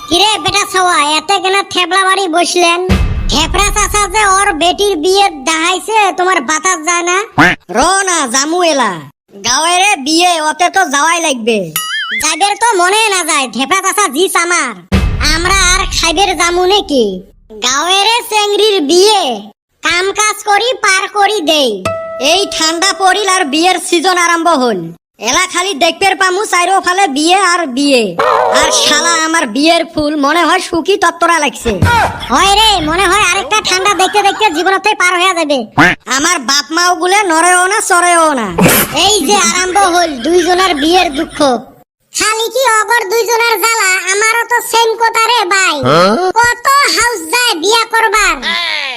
কিরে বেটা সওয়া এতে কেন থেবলা বাড়ি বসলেন? থেপড়া চাচা যে ওর বেটির বিয়ে দেখাইছে তোমার বাতাস যায় না? র না জামু এলা গাঁয়ের বিয়ে ওতে তো যাওয়াই লাগবে। যাইবের তো মনে না যায় থেপড়া চাচা জিস আমার আমরা আর খাইবের জামু নাকি? গাঁয়ের চেংড়ির বিয়ে কাম কাজ করি পার করি দেই। এই ঠান্ডা পড়িল আর বিয়ের সিজন আরম্ভ হল। এলা খালি দেখতে পামু চাইরো ফালে বিয়ে আর বিয়ে। আর শালা আমার বিয়ের ফুল মনে হয় সুখী তত্তরা লাগছে। হয় রে মনে হয় আরেকটা ঠান্ডা দেখতে দেখতে জীবনতে পার হয়ে যাবে। আমার বাপ মাও গুলে নড়েও না চড়েও না। এই যে আরম্ভ হল দুইজনের বিয়ের দুঃখ। খালি কি অগর দুইজনের জ্বালা? আমারও তো সেম কথা রে ভাই। কত হাউস যায় বিয়া করবার,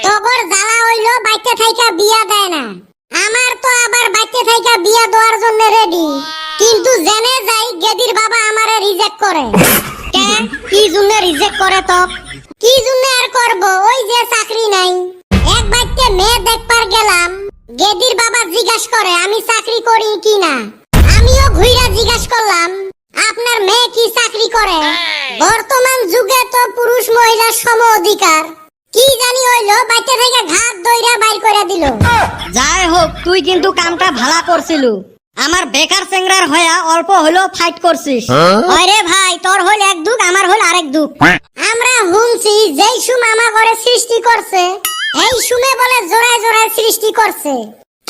তগর জ্বালা হইলো বাইতে থাইকা বিয়া দেয় না। আমার তো আবার বাইতে থাইকা বিয়া দেওয়ার জন্য রেডি, কিন্তু জেনে যাই গেদির বাবা আমারে রিজেক্ট করে। কেন কি জন্য রিজেক্ট করে? তো কি জন্য আর করব? ওই যে চাকরি নাই। এক বাইতে মেয়ে দেখবার গেলাম, গেদির বাবা জিজ্ঞাসা করে আমি চাকরি করি কি না। আমিও ঘুইরা জিজ্ঞাসা করলাম আপনার মেয়ে কি চাকরি করে? বর্তমান যুগে তো পুরুষ মহিলা সম অধিকার। কি জানি হইলো বাইতে থেকে ঘাট দইরা বাইর করে দিল। যাই হোক তুই কিন্তু কামটা ভালা করছিল। আমার বেকার চেংরার হয়া অল্প হলেও ফাইট করছিস। ওরে ভাই তোর হল এক দুঃখ, আমার হল আরেক দুঃখ। আমরা হুমছি যেই সুম আমা করে সৃষ্টি করছে, এই সুমে বলে জোড়ায় জোড়ায় সৃষ্টি করছে।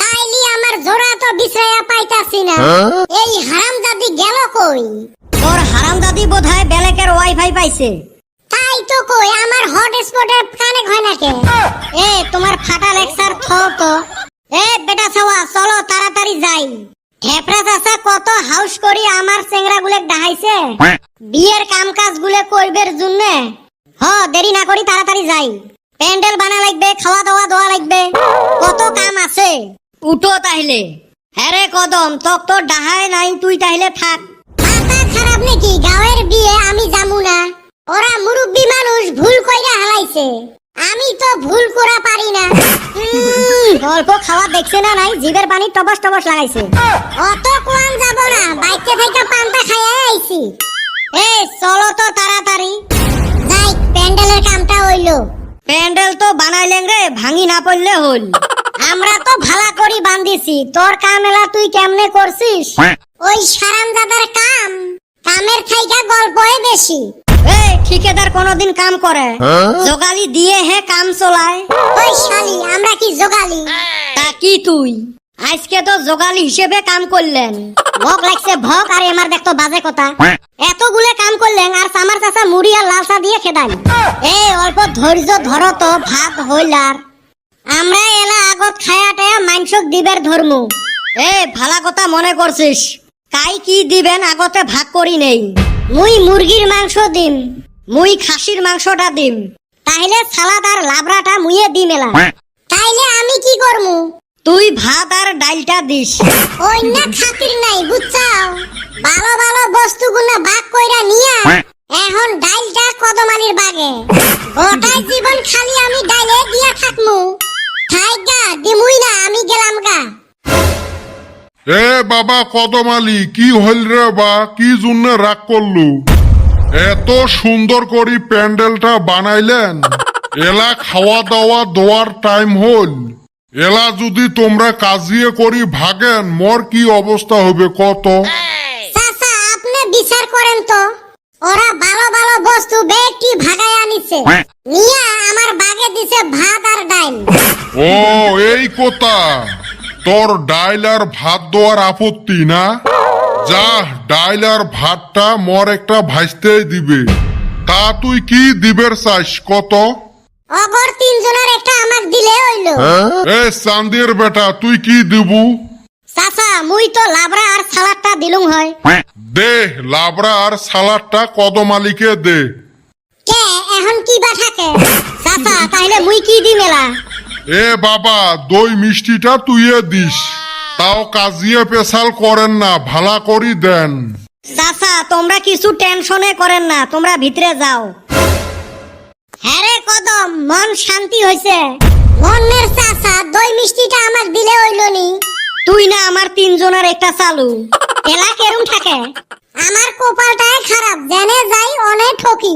তাইলি আমার জোড়া তো বিছরাইয়া পাইতাছি না। এই হারামজাদি গেল কই? তোর হারামজাদি বোধহয় বেলেকের ওয়াইফাই পাইছে। তাই তো কই আমার হটস্পটে কানেক্ট হয় না কে? এ তোমার ফাটা লেকচার থো তো। এ বেটা ছাওয়া চলো তাড়াতাড়ি যাই। ঠেপরা চাচা কত হাউস করি আমার চেংরা গুলে ডাহাইছে বিয়ের কাম কাজ গুলে করবার জন্য। দেরি না করি তাড়াতাড়ি যাই। প্যান্ডেল বানা লাগবে, খাওয়া দাওয়া দেওয়া লাগবে, কত কাম আছে। উঠো তাইলে। হ্যাঁ রে কদম তোক তো ডাহায় নাই, তুই তাইলে থাক। মাথা খারাপ নাকি? গাঁয়ের বিয়ে আমি যামু না? ওরা মুরব্বী মানুষ ভুল কইরা হালাইছে, আমি তো ভুল করা পারি না। অল্প খাওয়া দেখছে না নাই জিভের পানি টবস টবস লাগাইছে। অত কোয়ান যাব না, বাইতে থেকে পান্তা খাইয়া আইছি। এ চলো তো তাড়াতাড়ি যাই, প্যান্ডেলের কামটা হইলো। প্যান্ডেল তো বানাইলেন রে, ভাঙি না পড়লে হল। আমরা তো ভালা করি বান্ধিছি, তোর কাম এলা তুই কেমনে করছিস? ওই সারামজাদার কাম কামের থাইকা গল্পই বেশি। এই ঠিকাদার কোনদিন কাম করে? জোগালি দিয়ে হে কাম চলায়। ওই শালি আমরা কি জোগালি? তা কি তুই আজকে তো জোগালি হিসেবে কাম করলেন? ভোগ লাগছে ভোগ, আর এমার দেখতো বাজে কথা। এতগুলো কাম করলেন আর সামার চাচা মুড়ি আর লালসা দিয়ে খেদান। এই অল্প ধৈর্য ধরো তো, ভাত হইলার। আমরা এলা আগত খায়াটায়া মাংসক দিবের ধর্ম। এ ভালা কথা মনে করছিস? কাই কি দিবেন আগতে ভাগ করি নেই। মুই মুরগির মাংস দিম, মুই খাসির মাংসটা দিম। তাইলে সালাদ আর লাবড়াটা মুইয়ে দিম এলা। তাইলে আমি কি করমু? তুই ভাত আর ডালটা দিস। ওই না খাতির নাই বুঝছাও, ভালো ভালো বস্তুগুলো ভাগ কইরা নিয়া এখন ডাইলটা কদমালির বাগে। গোটাই জীবন খালি আমি ডাইলে দিয়া থাকমু। থাইগা দিমুই না, আমি গেলাম গা। এ বাবা কদমালি কি হইল রে বা? কি জন্য রাগ করলু? এত সুন্দর করি প্যান্ডেলটা বানাইলেন, এলা খাওয়া দাওয়া দেওয়ার টাইম হল। এলা যদি তোমরা কাজিয়ে করি ভাগেন, মোর কি অবস্থা হবে কত? চাচা আপনি বিচার করেন তো, ওরা ভালো ভালো বস্তু বেটি ভাগায় আনিছে, নিয়া আমার বাগে দিছে ভাত আর ডাইল। ও এই কথা, তোর ডাইল আর ভাত দেওয়ার আপত্তি না? যা ডাইল আর ভাতটা মোর একটা ভাজতেই দিবে। তা তুই কি দিবের চাইস কত? অগর তিনজনের একটা আমাক দিলে হইলো। এ চান্দির বেটা তুই কি দিবু? চাচা মুই তো লাবড়া আর সালাদটা দিলুম হয়। দে লাবড়া আর সালাদটা কদমালিকে দে। কে এখন কি বা থাকে? চাচা তাইলে মুই কি দিম এলা? এ বাবা দই মিষ্টিটা তুইয়ে দিস। তাও কাজিয়ে পেশাল করেন না, ভালা করি দেন। চাচা তোমরা কিছু টেনশনে করেন না, তোমরা ভিতরে যাও। হ্যাঁ রে কদম, মন শান্তি হইছে। মনের চাচা দই মিষ্টিটা আমাক দিলে হইলো নি? তুই না আমার তিনজনের একটা চালু। এলা কেরম থাকে? আমার কপালটাই খারাপ, জেনে যাই অনেক ঠকি।